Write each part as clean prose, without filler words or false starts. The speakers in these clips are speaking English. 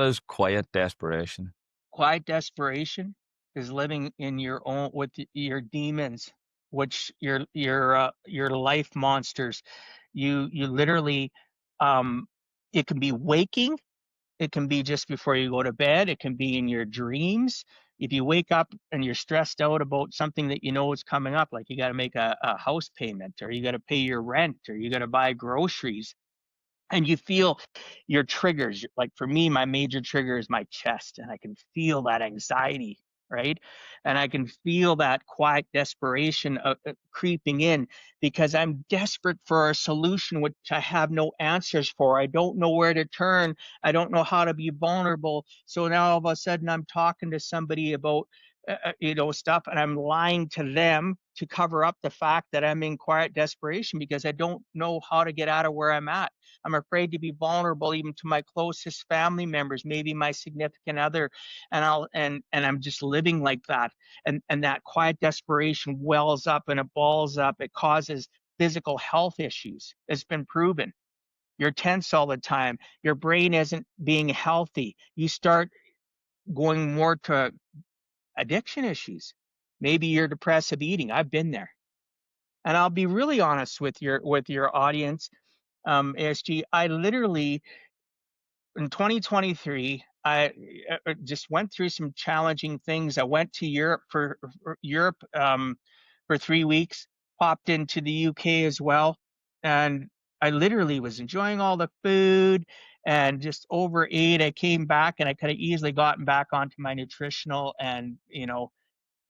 What is quiet desperation? Quiet desperation is living in your own with your demons, which your life monsters. You literally, um, it can be waking, it can be just before you go to bed, it can be in your dreams. If you wake up and you're stressed out about something that you know is coming up, like you got to make a house payment, or you got to pay your rent, or you got to buy groceries, and you feel your triggers. Like for me, my major trigger is my chest, and I can feel that anxiety, right? And I can feel that quiet desperation creeping in, because I'm desperate for a solution which I have no answers for. I don't know where to turn. I don't know how to be vulnerable. So now all of a sudden I'm talking to somebody about stuff, and I'm lying to them to cover up the fact that I'm in quiet desperation, because I don't know how to get out of where I'm at. I'm afraid to be vulnerable even to my closest family members, maybe my significant other, and I'm just living like that. And that quiet desperation wells up and it balls up. It causes physical health issues. It's been proven. You're tense all the time. Your brain isn't being healthy. You start going more to addiction issues. Maybe you're depressive eating. I've been there. And I'll be really honest with your audience, ASG. I literally, in 2023, I just went through some challenging things. I went to Europe for Europe for 3 weeks, popped into the UK as well, and I literally was enjoying all the food and just overate. I came back and I could have easily gotten back onto my nutritional and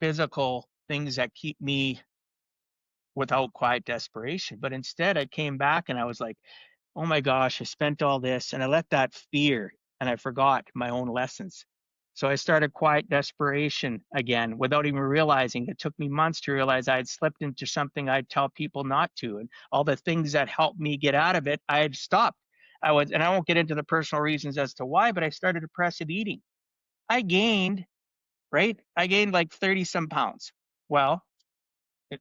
physical things that keep me without quiet desperation. But instead, I came back and I was like, oh my gosh, I spent all this, and I let that fear, and I forgot my own lessons. So I started quiet desperation again without even realizing. It took me months to realize I had slipped into something I'd tell people not to. And all the things that helped me get out of it, I had stopped. And I won't get into the personal reasons as to why, but I started depressive eating. I gained, right? I gained like 30 some pounds. Well,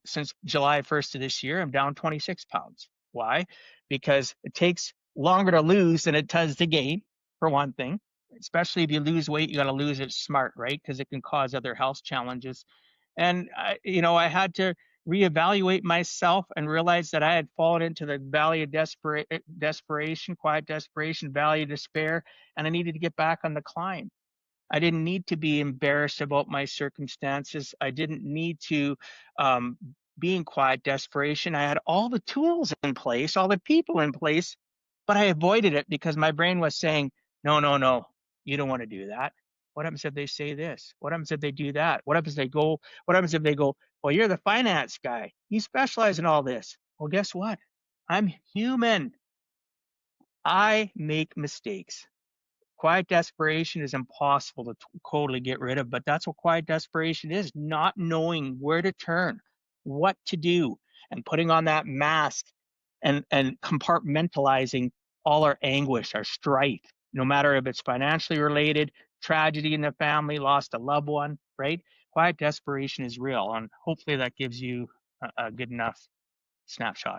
since July 1st of this year, I'm down 26 pounds. Why? Because it takes longer to lose than it does to gain, for one thing. Especially if you lose weight, you got to lose it smart, right? Because it can cause other health challenges. And I had to reevaluate myself and realize that I had fallen into the valley of desperation, quiet desperation, valley of despair, and I needed to get back on the climb. I didn't need to be embarrassed about my circumstances. I didn't need to um, be in quiet desperation. I had all the tools in place, all the people in place, but I avoided it because my brain was saying, no, no, no, you don't want to do that. What happens if they say this? What happens if they do that? What happens if they go? What happens if they go, well, you're the finance guy. You specialize in all this. Well, guess what? I'm human. I make mistakes. Quiet desperation is impossible to totally get rid of, but that's what quiet desperation is: not knowing where to turn, what to do, and putting on that mask and compartmentalizing all our anguish, our strife, no matter if it's financially related, tragedy in the family, lost a loved one, right? Quiet desperation is real, and hopefully that gives you a good enough snapshot.